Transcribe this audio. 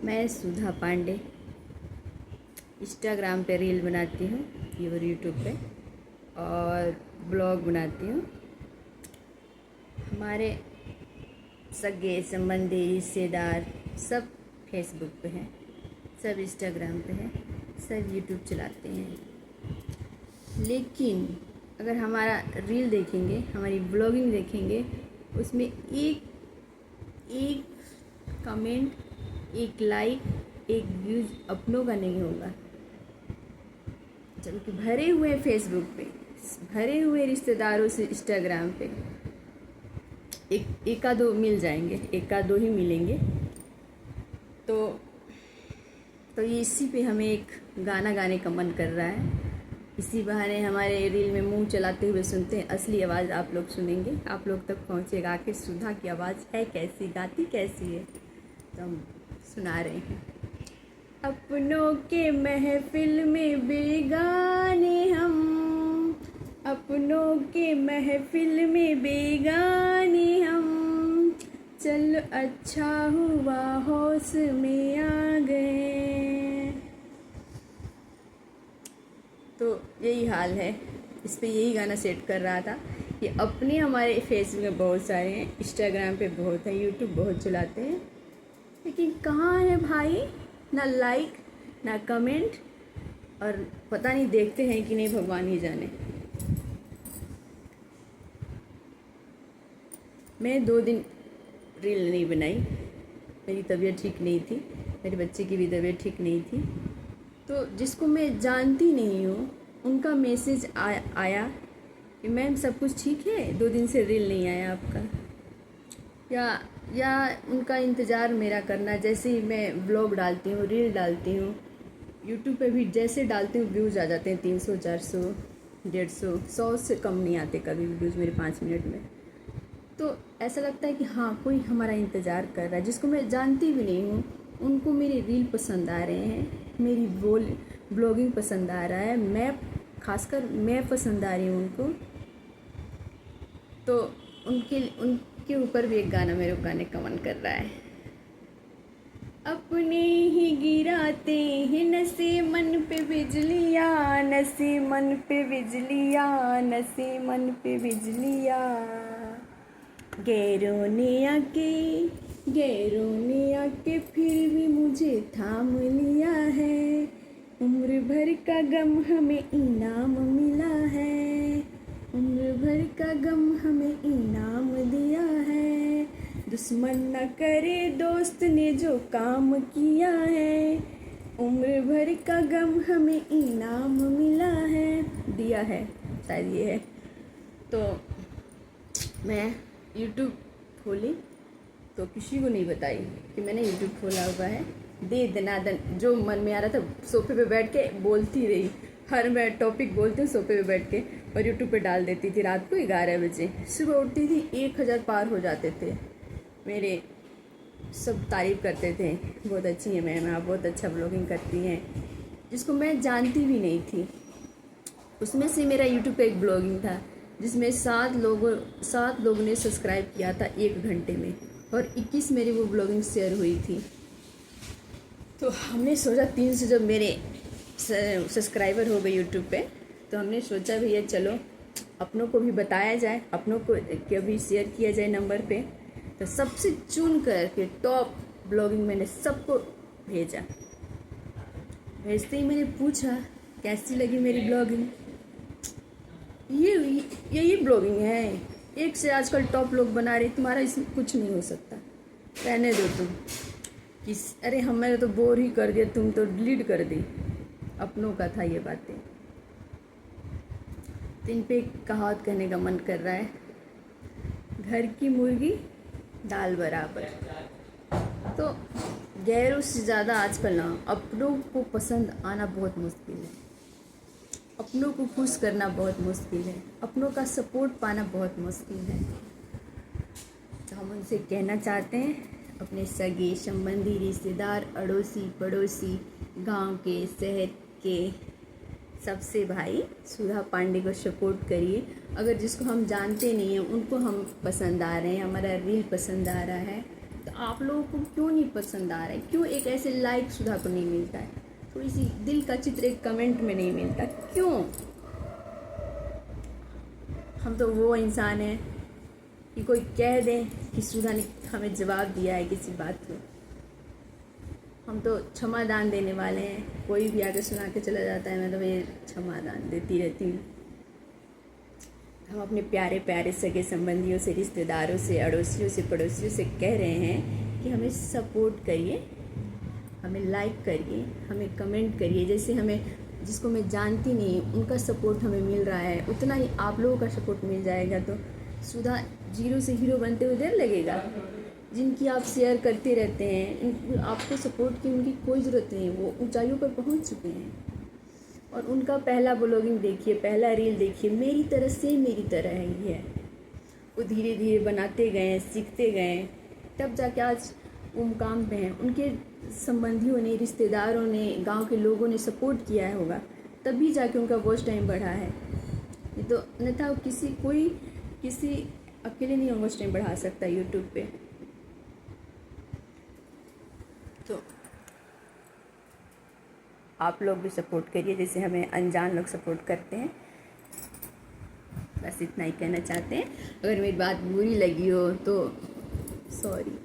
मैं सुधा पांडे इंस्टाग्राम पे रील बनाती हूँ और यूट्यूब पे और ब्लॉग बनाती हूँ। हमारे सगे संबंधी रिश्तेदार सब फेसबुक पे हैं, सब इंस्टाग्राम पे हैं, सब यूट्यूब चलाते हैं। लेकिन अगर हमारा रील देखेंगे, हमारी ब्लॉगिंग देखेंगे, उसमें एक कमेंट, एक लाइक, एक व्यूज अपनों का नहीं होगा। जबकि भरे हुए फेसबुक पे, भरे हुए रिश्तेदारों से इंस्टाग्राम पे एक दो मिल जाएंगे, एक दो ही मिलेंगे। तो ये इसी पे हमें एक गाना गाने का मन कर रहा है। इसी बहाने हमारे रील में मुंह चलाते हुए सुनते हैं, असली आवाज़ आप लोग सुनेंगे, आप लोग तक पहुँचेगा आखिर सुधा की आवाज़ है कैसी, गाती कैसी है। तो हम सुना रहे हैं। अपनों के महफिल में बेगाने हम, अपनों के महफिल में बेगाने हम, चल अच्छा हुआ होश में आ गए। तो यही हाल है, इस पे यही गाना सेट कर रहा था कि अपने हमारे फेसबुक में बहुत सारे हैं, इंस्टाग्राम पे बहुत है, यूट्यूब बहुत चलाते हैं, लेकिन कहाँ है भाई, ना लाइक ना कमेंट, और पता नहीं देखते हैं कि नहीं, भगवान ही जाने। मैं 2 दिन रील नहीं बनाई, मेरी तबीयत ठीक नहीं थी, मेरे बच्चे की भी तबीयत ठीक नहीं थी। तो जिसको मैं जानती नहीं हूँ उनका मैसेज आया कि मैम सब कुछ ठीक है, 2 दिन से रील नहीं आया आपका, या उनका इंतज़ार मेरा करना। जैसे ही मैं ब्लॉग डालती हूँ, रील डालती हूँ, यूट्यूब पे भी जैसे डालती हूँ व्यूज़ आ जाते हैं 300, 400, 150, 100 से कम नहीं आते कभी भी व्यूज़ मेरे 5 मिनट में। तो ऐसा लगता है कि हाँ, कोई हमारा इंतज़ार कर रहा है। जिसको मैं जानती भी नहीं हूँ उनको मेरे रील पसंद आ रहे हैं, मेरी ब्लॉगिंग पसंद आ रहा है, खासकर मैं पसंद आ रही हूँ उनको। तो उनके ऊपर भी एक गाना मेरे को गाने का मन कर रहा है। अपने ही गिराते हैं नसे मन पे बिजलियाँ, नसे मन पे बिजलियाँ, नसे मन पे बिजलियाँ। गैरों ने आके फिर भी मुझे थाम लिया है। उम्र भर का गम हमें इनाम मिला है, उम्र भर का गम हमें इनाम दिया है। दुश्मन न करे दोस्त ने जो काम किया है, उम्र भर का गम हमें इनाम मिला है, दिया है, शायद ये है। तो मैं यूट्यूब खोली तो किसी को नहीं बताई कि मैंने यूट्यूब खोला हुआ है। दे दनादन जो मन में आ रहा था सोफे पे बैठ के बोलती रही, हर मैं टॉपिक बोलती हूँ सोफे पे बैठ के, और यूट्यूब पे डाल देती थी। रात को 11 बजे सुबह उठती थी, 1000 पार हो जाते थे मेरे। सब तारीफ़ करते थे, बहुत अच्छी है मैम, आप बहुत अच्छा ब्लॉगिंग करती हैं। जिसको मैं जानती भी नहीं थी, उसमें से मेरा यूट्यूब पे एक ब्लॉगिंग था जिसमें 7 लोगों ने सब्सक्राइब किया था 1 घंटे में, और 21 मेरी वो ब्लॉगिंग शेयर हुई थी। तो हमने सोचा 300 जब मेरे सब्सक्राइबर हो गए यूट्यूब पे, तो हमने सोचा भैया चलो अपनों को भी बताया जाए, अपनों को कभी शेयर किया जाए नंबर पे। तो सबसे चुन कर के टॉप ब्लॉगिंग मैंने सबको भेजा। भेजते ही मैंने पूछा कैसी लगी मेरी ब्लॉगिंग। ये ब्लॉगिंग है, एक से आजकल टॉप लोग बना रहे, तुम्हारा इसमें कुछ नहीं हो सकता, रहने दो तुम। अरे हमें तो बोर ही कर दिया, तुम तो डिलीट कर दी। अपनों का था ये बातें। तो इन पे कहावत कहने का मन कर रहा है, घर की मुर्गी दाल बराबर। तो गैरों से ज़्यादा आजकल ना अपनों को पसंद आना बहुत मुश्किल है, अपनों को खुश करना बहुत मुश्किल है, अपनों का सपोर्ट पाना बहुत मुश्किल है। तो हम उनसे कहना चाहते हैं, अपने सगे संबंधी रिश्तेदार, अड़ोसी पड़ोसी, गांव के, शहर के सबसे भाई सुधा पांडे को सपोर्ट करिए। अगर जिसको हम जानते नहीं हैं उनको हम पसंद आ रहे हैं, हमारा रील पसंद आ रहा है, तो आप लोगों को क्यों नहीं पसंद आ रहा है, क्यों एक ऐसे लाइक सुधा को नहीं मिलता है, थोड़ी सी दिल का चित्र एक कमेंट में नहीं मिलता, क्यों? हम तो वो इंसान हैं कि कोई कह दे कि सुधा ने हमें जवाब दिया है किसी बात को, हम तो क्षमा दान देने वाले हैं। कोई भी आगे सुना के चला जाता है मैं तो ये क्षमा दान देती रहती हूँ। हम अपने प्यारे प्यारे सगे संबंधियों से, रिश्तेदारों से, अड़ोसियों से, पड़ोसियों से कह रहे हैं कि हमें सपोर्ट करिए, हमें लाइक करिए, हमें कमेंट करिए। जैसे हमें, जिसको मैं जानती नहीं उनका सपोर्ट हमें मिल रहा है, उतना ही आप लोगों का सपोर्ट मिल जाएगा तो सुधा जीरो से हीरो बनते हुए देर लगेगा। जिनकी आप शेयर करते रहते हैं, आपको सपोर्ट की उनकी कोई ज़रूरत नहीं, वो ऊंचाइयों पर पहुंच चुके हैं। और उनका पहला ब्लॉगिंग देखिए, पहला रील देखिए, मेरी तरह से मेरी तरह ही है। वो धीरे धीरे बनाते गए, सीखते गए, तब जाके आज वो मुकाम पे हैं। उनके संबंधियों ने, रिश्तेदारों ने, गांव के लोगों ने सपोर्ट किया है होगा, तभी जाके उनका वॉच टाइम बढ़ा है। ये तो अन्यथा किसी अकेले नहीं वॉच टाइम बढ़ा सकता यूट्यूब पे। तो आप लोग भी सपोर्ट करिए जैसे हमें अनजान लोग सपोर्ट करते हैं। बस इतना ही कहना चाहते हैं। अगर मेरी बात बुरी लगी हो तो सॉरी।